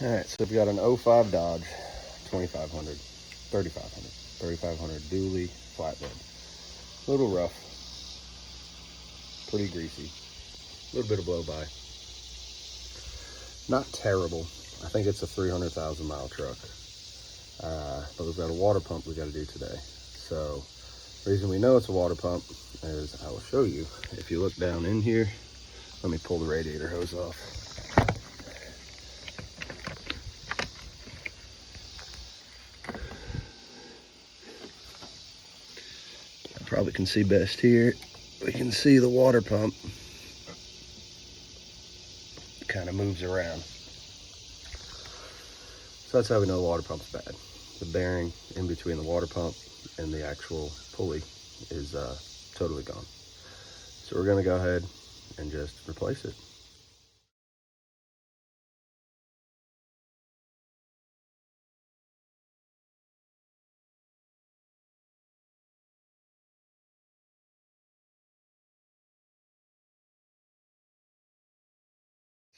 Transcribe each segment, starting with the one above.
All right, so we've got an '05 Dodge 2500, 3500 dually flatbed. A little rough, pretty greasy, a little bit of blow by. Not terrible. I think it's a 300,000 mile truck. But we've got a water pump we got to do today. So the reason we know it's a water pump is I will show you. If you look down in here, let me pull the radiator hose off. I probably can see best here. We can see the water pump kind of moves around. So that's how we know the water pump's bad. The bearing in between the water pump and the actual pulley is totally gone. So we're gonna go ahead and just replace it.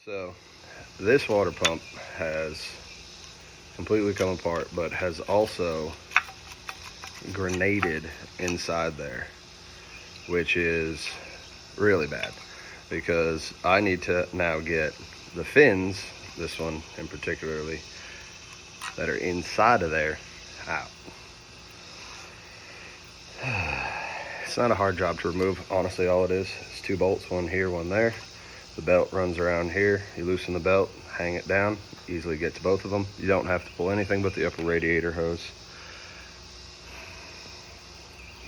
So this water pump has completely come apart, but has also grenaded inside there, which is really bad because I need to now get the fins, this one in particularly, that are inside of there out. It's not a hard job to remove. Honestly, all it is 2 bolts, one here, one there. The belt runs around here. You loosen the belt, hang it down, easily get to both of them. You don't have to pull anything but the upper radiator hose.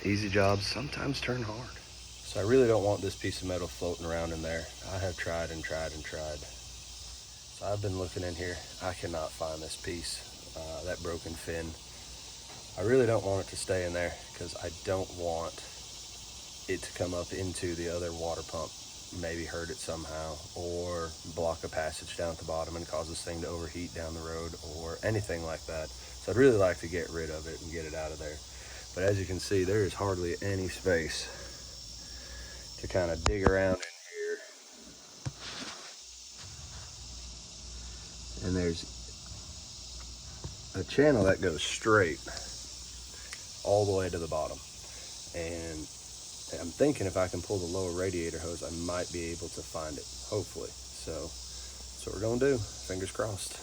Easy jobs sometimes turn hard. So I really don't want this piece of metal floating around in there. I have tried and tried and tried. So I've been looking in here. I cannot find this piece, that broken fin. I really don't want it to stay in there because I don't want it to come up into the other water pump, maybe hurt it somehow, or block a passage down at the bottom and cause this thing to overheat down the road or anything like that. So I'd really like to get rid of it and get it out of there. But as you can see, there is hardly any space to kind of dig around in here. And there's a channel that goes straight all the way to the bottom. And I'm thinking if I can pull the lower radiator hose, I might be able to find it, hopefully. So that's what we're gonna do, fingers crossed.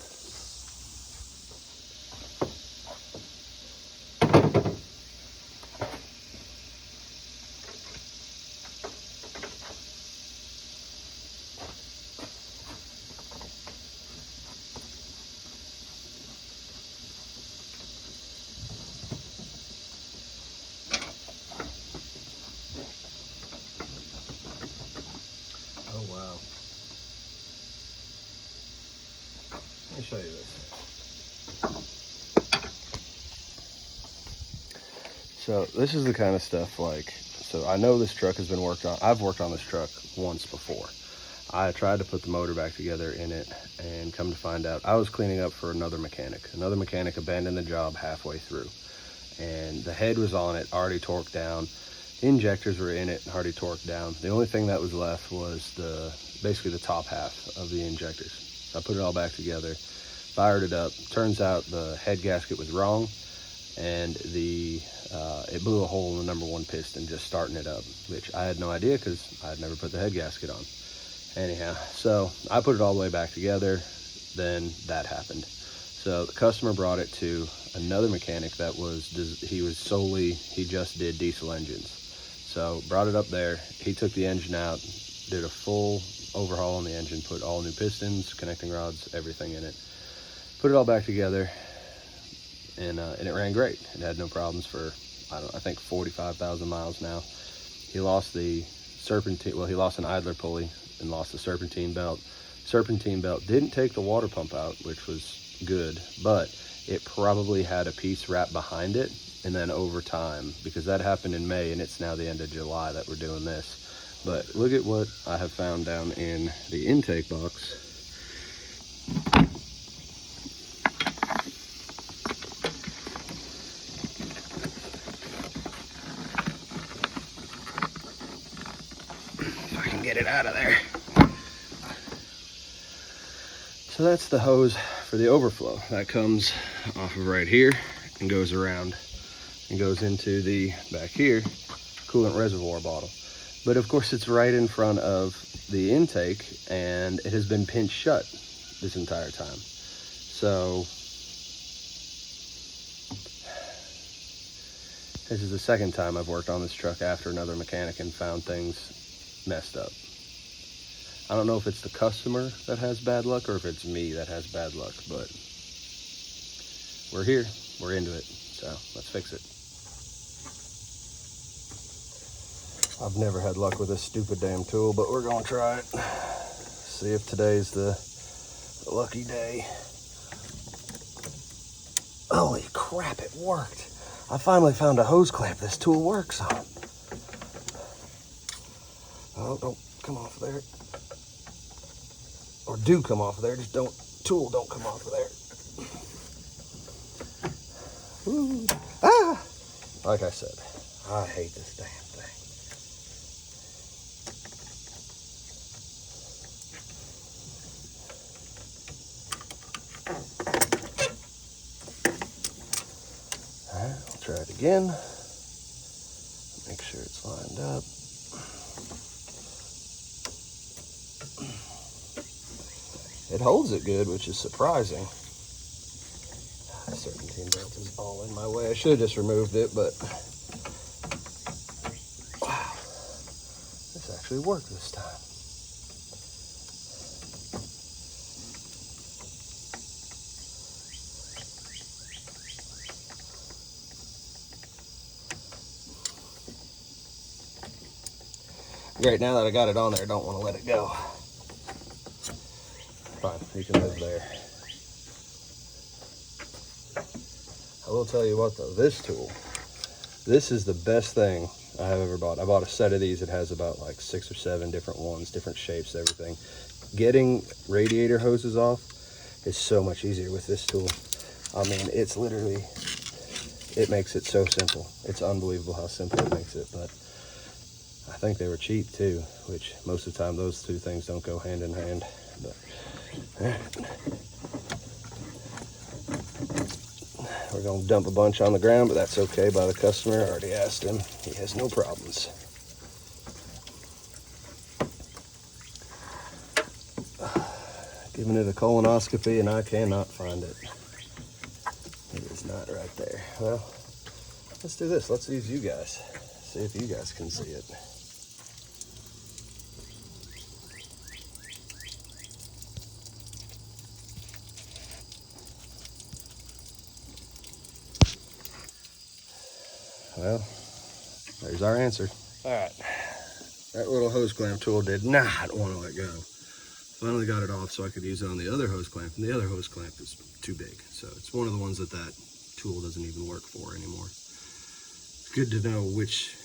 Oh wow. Let me show you this. So this is the kind of stuff so I know this truck has been worked on. I've worked on this truck once before. I tried to put the motor back together in it, and come to find out, I was cleaning up for another mechanic. Another mechanic abandoned the job halfway through, and the head was on it, already torqued down. Injectors were in it, already torqued down. The only thing that was left was basically the top half of the injectors. So I put it all back together, fired it up. Turns out the head gasket was wrong, and it blew a hole in the #1 piston just starting it up, which I had no idea because I had never put the head gasket on. Anyhow, so I put it all the way back together, then that happened. So the customer brought it to another mechanic that he just did diesel engines. So brought it up there, he took the engine out, did a full overhaul on the engine, put all new pistons, connecting rods, everything in it. Put it all back together, and it ran great. It had no problems for, I think 45,000 miles now. He lost the serpentine, he lost an idler pulley and lost the serpentine belt. Serpentine belt didn't take the water pump out, which was good, but it probably had a piece wrapped behind it. And then over time, because that happened in May and it's now the end of July that we're doing this. But look at what I have found down in the intake box. If I can get it out of there. So that's the hose for the overflow. That comes off of right here and goes around and goes into the back here coolant reservoir bottle. But of course it's right in front of the intake, and it has been pinched shut this entire time. So this is the second time I've worked on this truck after another mechanic and found things messed up. I don't know if it's the customer that has bad luck or if it's me that has bad luck, but we're here, we're into it, so let's fix it. I've never had luck with this stupid damn tool, but we're gonna try it. See if today's the lucky day. Holy crap, it worked. I finally found a hose clamp this tool works on. Oh, don't come off there. Or do come off there, just don't come off of there. Ooh. Ah! Like I said, I hate this damn thing. Alright, I'll try it again. Make sure it's lined up. It holds it good, which is surprising. Serpentine belt is all in my way. I should have just removed it, but wow, this actually worked this time. Great, now that I got it on there, I don't want to let it go. Fine, you can live there. I will tell you what though, this tool, this is the best thing I have ever bought. I bought a set of these. It has about like 6 or 7 different ones, different shapes, everything. Getting radiator hoses off is so much easier with this tool. I mean, it's literally, it makes it so simple. It's unbelievable how simple it makes it, but I think they were cheap too, which most of the time those two things don't go hand in hand. But we're gonna dump a bunch on the ground, but that's okay by the customer. I already asked him. He has no problems. Giving it a colonoscopy and I cannot find it. It is not right there. Well, let's do this. Let's use you guys. See if you guys can see it. Well, there's our answer. All right, that little hose clamp tool did not want to let go. Finally got it off so I could use it on the other hose clamp, and the other hose clamp is too big. So it's one of the ones that tool doesn't even work for anymore. It's good to know which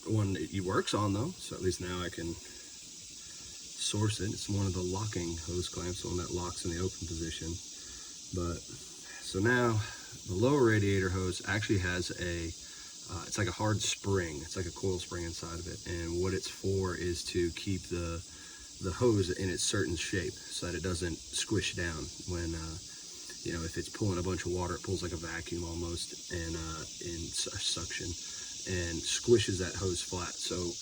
one it works on though, so at least now I can source it. It's one of the locking hose clamps, the one that locks in the open position. But so now the lower radiator hose actually has it's like a hard spring. It's like a coil spring inside of it, and what it's for is to keep the hose in its certain shape so that it doesn't squish down when you know, if it's pulling a bunch of water. It pulls like a vacuum almost, and in suction, and squishes that hose flat. So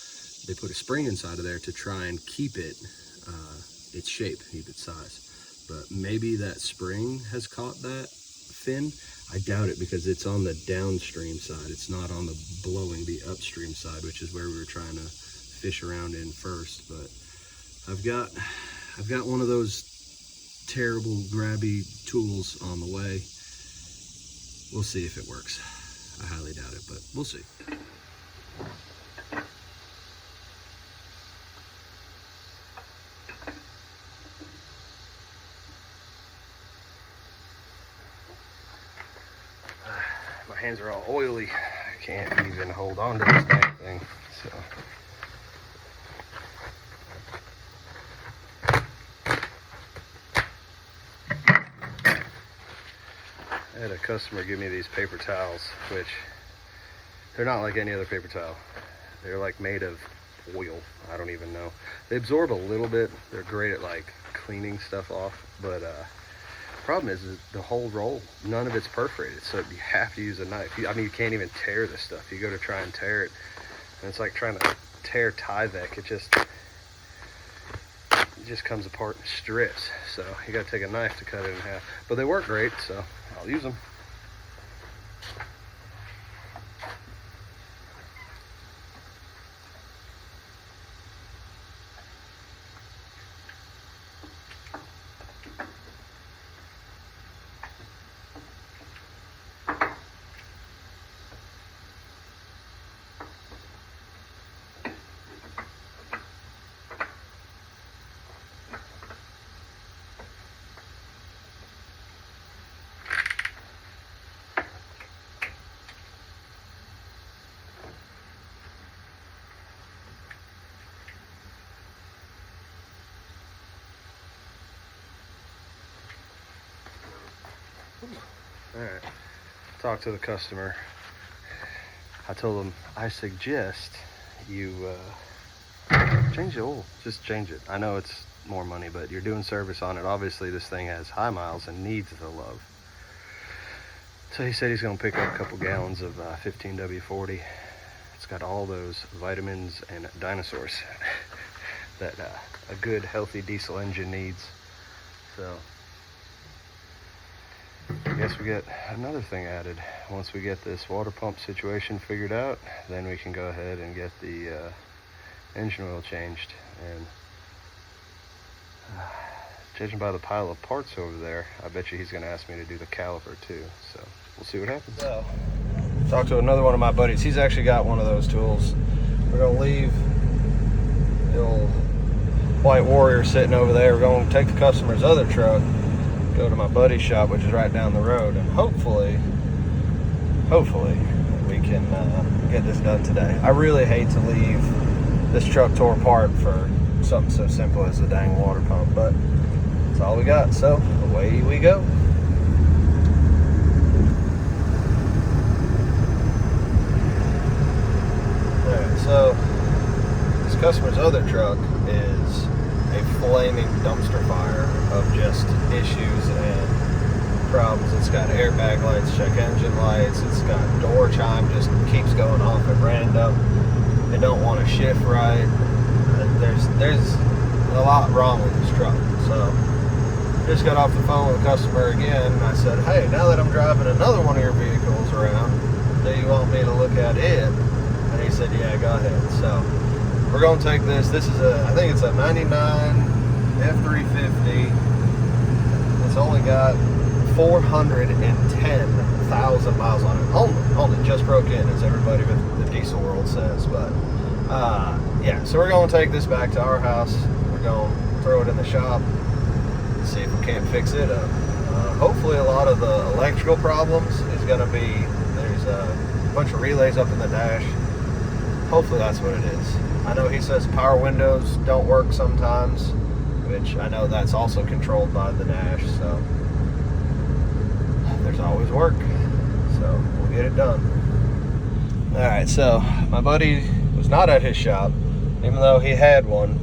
they put a spring inside of there to try and keep it its shape, keep its size. But maybe that spring has caught that fin. I doubt it, because it's on the downstream side. It's not on the blowing, the upstream side, which is where we were trying to fish around in first. But I've got one of those terrible grabby tools on the way. We'll see if it works. I highly doubt it, but we'll see. My hands are all oily. I can't even hold on to this dang thing. So. I had a customer give me these paper towels, which they're not like any other paper towel. They're like made of oil. I don't even know. They absorb a little bit. They're great at like cleaning stuff off, but Problem is the whole roll, none of it's perforated, so you have to use a knife. I mean, you can't even tear this stuff. You go to try and tear it, and it's like trying to tear Tyvek. It just comes apart in strips. So you got to take a knife to cut it in half. But they work great, so I'll use them. All right, talk to the customer. I told him, I suggest you change the oil. Just change it. I know it's more money, but you're doing service on it. Obviously, this thing has high miles and needs the love. So he said he's going to pick up a couple gallons of 15W40. It's got all those vitamins and dinosaurs that a good, healthy diesel engine needs. So I guess we get another thing added. Once we get this water pump situation figured out, then we can go ahead and get the engine oil changed. And judging by the pile of parts over there, I bet you he's going to ask me to do the caliper too. So we'll see what happens. So, talk to another one of my buddies. He's actually got one of those tools. We're going to leave the old White Warrior sitting over there. We're going to take the customer's other truck, go to my buddy's shop, which is right down the road, and hopefully we can get this done today. I really hate to leave this truck tore apart for something so simple as a dang water pump, but that's all we got, so away we go. Alright, so this customer's other truck is a flaming dumpster fire of just issues and problems. It's got airbag lights, check engine lights, it's got door chime just keeps going off at random. They don't want to shift right. There's a lot wrong with this truck. So just got off the phone with the customer again. I said, hey, now that I'm driving another one of your vehicles around, do you want me to look at it? And he said, yeah, go ahead. So we're going to take this. This is I think it's a 99 F350. It's only got 410,000 miles on it. Only just broke in, as everybody with the diesel world says. But yeah, so we're going to take this back to our house. We're going to throw it in the shop, see if we can't fix it up. Hopefully a lot of the electrical problems is going to be, there's a bunch of relays up in the dash. Hopefully that's what it is. I know he says power windows don't work sometimes, which I know that's also controlled by the dash, so there's always work. So we'll get it done. Alright, so my buddy was not at his shop, even though he had one,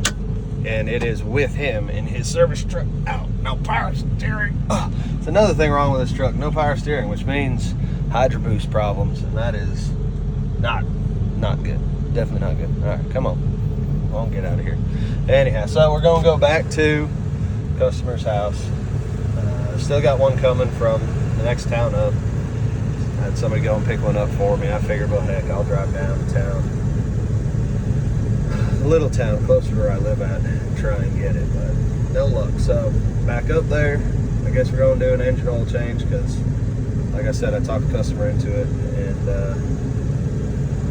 and it is with him in his service truck. Ow, no power steering. It's another thing wrong with this truck, no power steering, which means hydro boost problems, and that is not good. Definitely not good. All right, come on. Get out of here. Anyhow, so we're gonna go back to customer's house. Still got one coming from the next town up. I had somebody go and pick one up for me. I figured, well, heck, I'll drive down to town, a little town closer to where I live at, and try and get it, but no luck. So back up there. I guess we're gonna do an engine oil change because, like I said, I talked the customer into it, and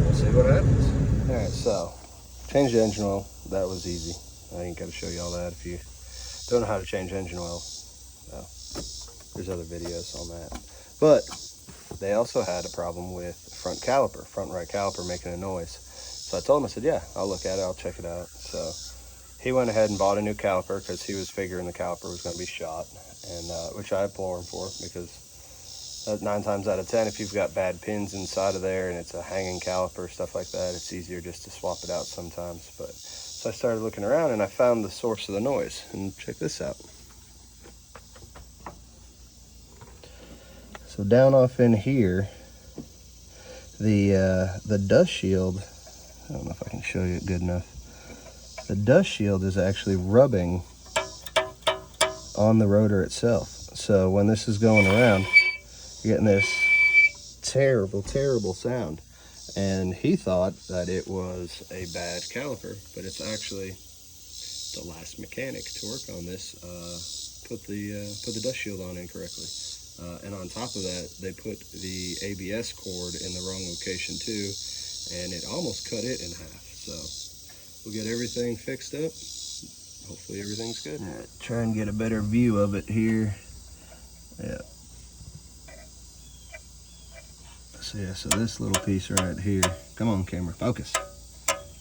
we'll see what happens. All right, so change the engine oil. That was easy. I ain't got to show you all that if you don't know how to change engine oil. There's other videos on that. But they also had a problem with front right caliper making a noise. So I told him, I said, yeah, I'll look at it, I'll check it out. So he went ahead and bought a new caliper because he was figuring the caliper was going to be shot, and which I applaud him for, because 9 times out of 10, if you've got bad pins inside of there and it's a hanging caliper, stuff like that, it's easier just to swap it out sometimes. But so I started looking around and I found the source of the noise, and check this out. So down off in here, the dust shield, I don't know if I can show you it good enough. The dust shield is actually rubbing on the rotor itself. So when this is going around, you're getting this terrible, terrible sound. And he thought that it was a bad caliper, but it's actually the last mechanic to work on this put the dust shield on incorrectly. And on top of that, they put the ABS cord in the wrong location too, and it almost cut it in half. So we'll get everything fixed up. Hopefully everything's good. All right, try and get a better view of it here. Yeah. So yeah, so this little piece right here, come on camera, focus.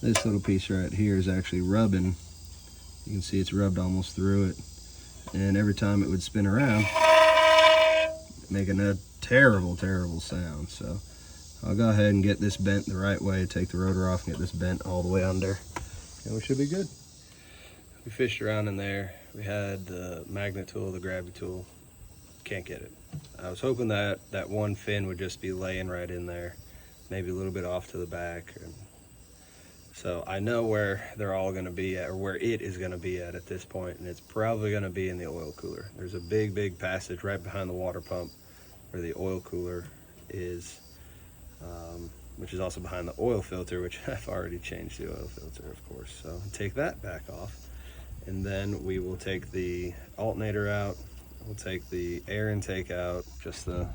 This little piece right here is actually rubbing. You can see it's rubbed almost through it. And every time it would spin around, making a terrible, terrible sound. So I'll go ahead and get this bent the right way, take the rotor off and get this bent all the way under, and we should be good. We fished around in there. We had the magnet tool, the gravity tool. Can't get it. I was hoping that that one fin would just be laying right in there, maybe a little bit off to the back. And so I know where they're all going to be at, or where it is going to be at this point, and it's probably going to be in the oil cooler. There's a big, big passage right behind the water pump where the oil cooler is, which is also behind the oil filter, which I've already changed the oil filter, of course. So take that back off, and then we will take the alternator out. We'll take the air intake out, just the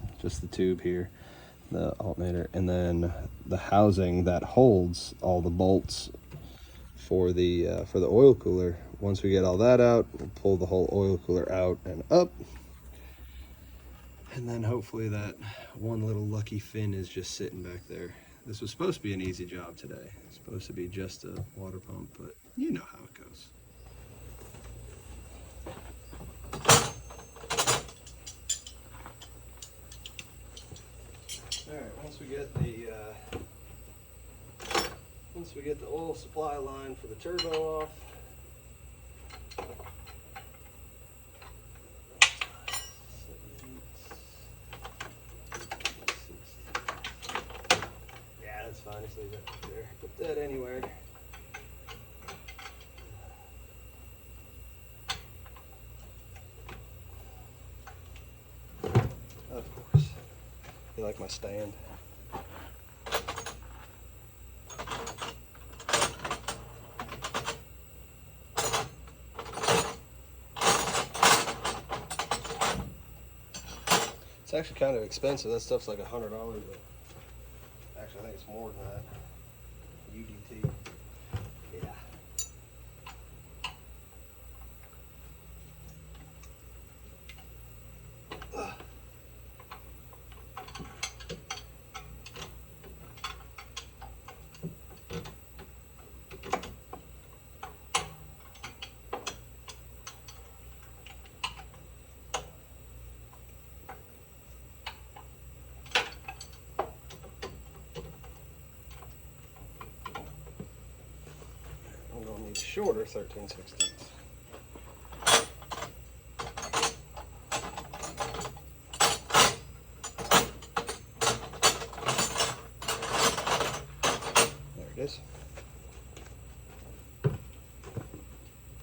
tube here, the alternator, and then the housing that holds all the bolts for the oil cooler. Once we get all that out, we'll pull the whole oil cooler out and up, and then hopefully that one little lucky fin is just sitting back there. This was supposed to be an easy job today. It's supposed to be just a water pump, but you know how it goes. All right, once we get the oil supply line for the turbo off, yeah, that's fine. Just leave that right there. Put that anywhere. Of course. You like my stand? It's actually kind of expensive. That stuff's like $100, but actually I think it's more than that. UDT. Yeah. I'm gonna need shorter 13/16. There it is.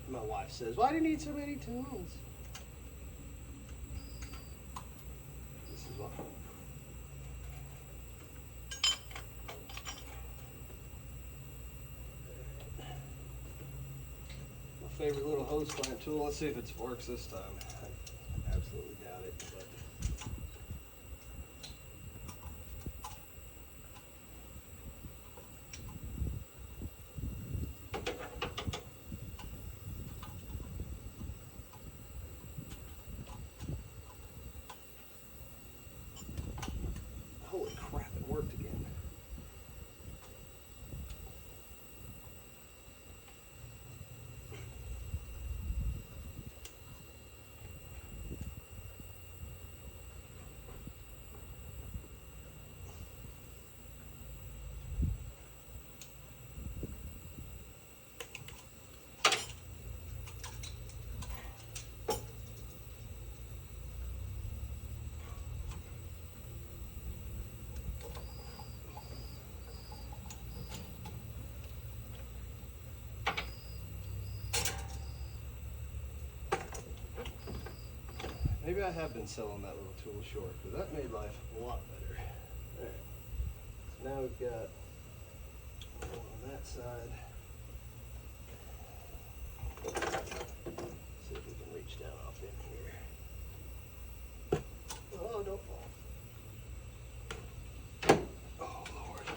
My wife says, "Why do you need so many tools?" This is why. Favorite little hose clamp tool. Let's see if it works this time. I absolutely doubt it, but holy crap, it worked again. Maybe I have been selling that little tool short, because that made life a lot better. All right. So now we've got one on that side. See if we can reach down off in here. Oh, don't fall. Oh, Lord.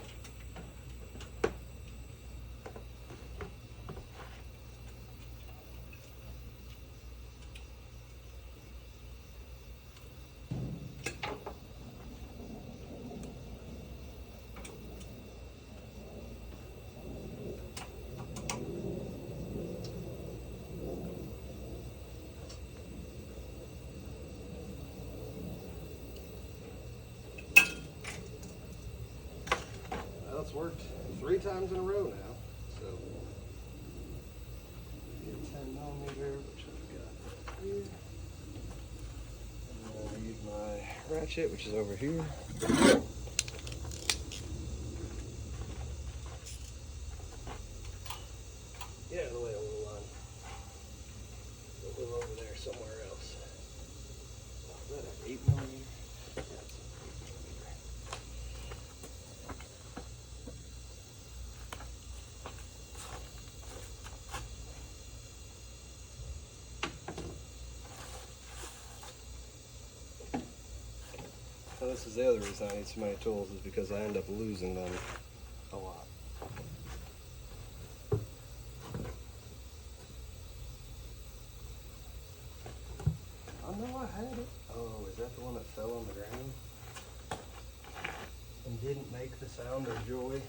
Well, it's worked 3 times in a row now. So, get 10mm, which I've got here. And then I use my ratchet, which is over here. Get out of the way, a little line. Don't live over there somewhere else. Oh, is that an 8mm? Yeah, it's an 8mm. So this is the other reason I need so many tools, is because I end up losing them a lot. I know I had it. Oh, is that the one that fell on the ground and didn't make the sound of joy?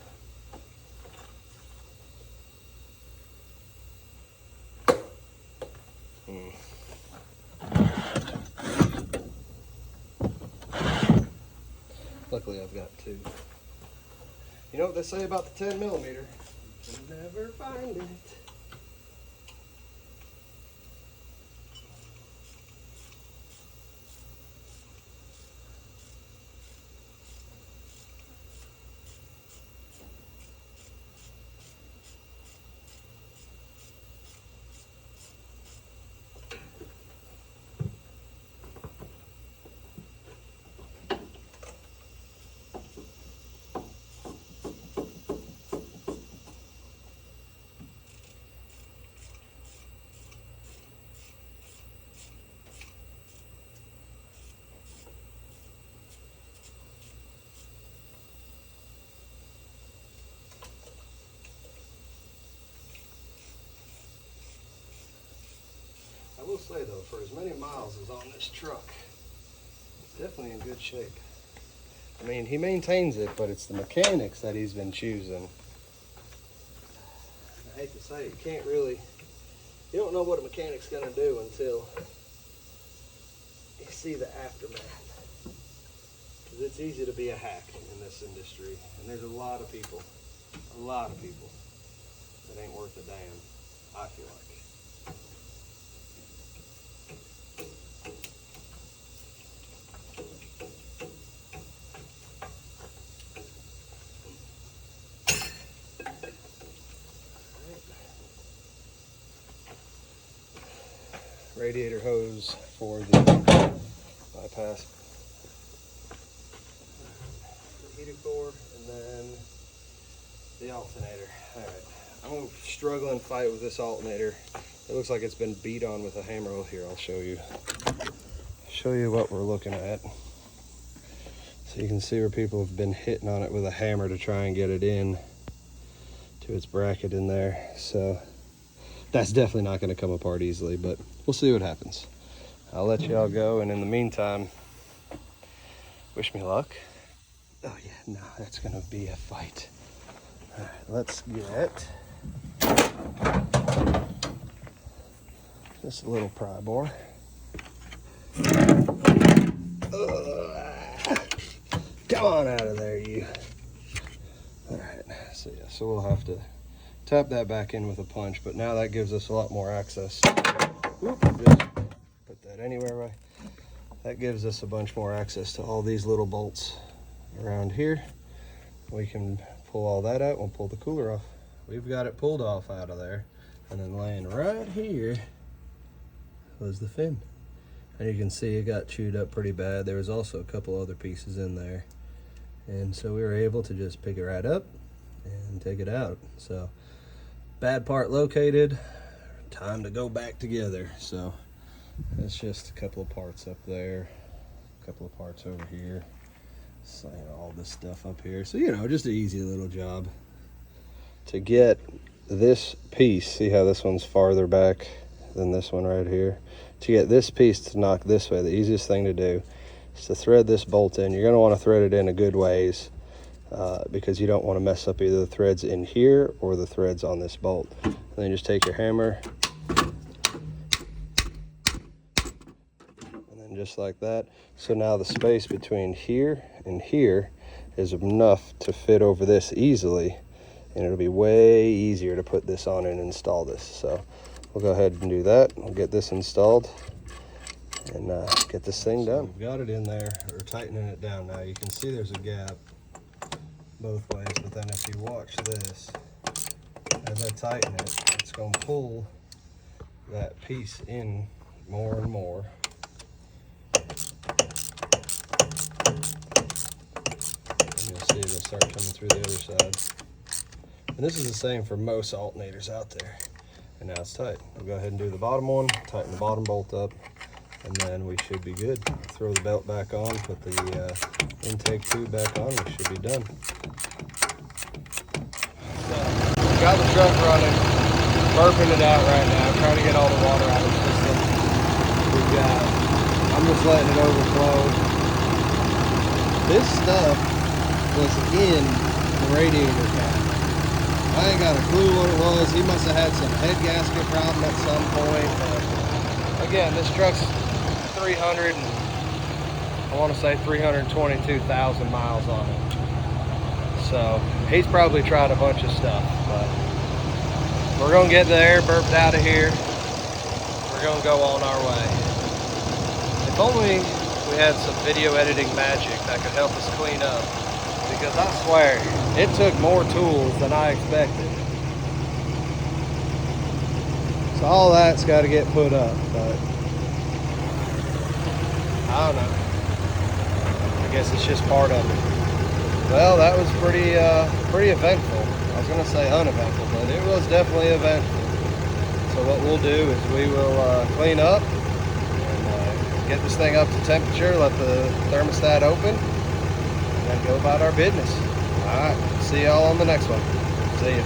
Luckily I've got 2. You know what they say about the 10mm? You can never find it. I will say though, for as many miles as on this truck, it's definitely in good shape. I mean, he maintains it, but it's the mechanics that he's been choosing. I hate to say it, you don't know what a mechanic's gonna do until you see the aftermath. Because it's easy to be a hack in this industry, and there's a lot of people that ain't worth a damn, I feel like. Radiator hose for the bypass. The heater core, and then the alternator. Alright, I'm going to struggle and fight with this alternator. It looks like it's been beat on with a hammer. Oh, here, I'll show you. Show you what we're looking at. So you can see where people have been hitting on it with a hammer to try and get it in to its bracket in there. So that's definitely not going to come apart easily, but we'll see what happens. I'll let y'all go, and in the meantime, wish me luck. Oh yeah, no, that's going to be a fight. All right, let's get just a little pry bore. Come on out of there, you. All right, so yeah, so we'll have to tap that back in with a punch, but now that gives us a lot more access. Oop, just put that anywhere, right? That gives us a bunch more access to all these little bolts around here. We can pull all that out. We'll pull the cooler off. We've got it pulled off out of there, and then laying right here was the fin. And you can see it got chewed up pretty bad. There was also a couple other pieces in there. And so we were able to just pick it right up and take it out. So bad part located, time to go back together. So that's just a couple of parts up there, a couple of parts over here. So, you know, all this stuff up here. So, you know, just an easy little job. To get this piece, see how this one's farther back than this one right here? To get this piece to knock this way, the easiest thing to do is to thread this bolt in. You're going to want to thread it in a good ways because you don't want to mess up either the threads in here or the threads on this bolt. And then just take your hammer and then just like that. So now the space between here and here is enough to fit over this easily, and it'll be way easier to put this on and install this. So we'll go ahead and do that. We'll get this installed and get this thing done. We've got it in there. We're tightening it down now. You can see there's a gap both ways, but then if you watch this, as I tighten it, it's going to pull that piece in more and more. And you'll see it'll start coming through the other side. And this is the same for most alternators out there. And now it's tight. We'll go ahead and do the bottom one, tighten the bottom bolt up, and then we should be good. Throw the belt back on, put the intake tube back on, we should be done. So, got the truck running, burping it out right now, trying to get all the water out of the system. I'm just letting it overflow. This stuff was in the radiator cap. I ain't got a clue what it was. He must have had some head gasket problem at some point. But again, this truck's 322,000 miles on it. So he's probably tried a bunch of stuff, but we're gonna get the air burped out of here. We're gonna go on our way. If only we had some video editing magic that could help us clean up. Because I swear, it took more tools than I expected. So all that's got to get put up, but I don't know. I guess it's just part of it. Well, that was pretty eventful. I was gonna say uneventful, but it was definitely eventful. So what we'll do is we will clean up and get this thing up to temperature, let the thermostat open, and go about our business. All right, see y'all on the next one. See ya.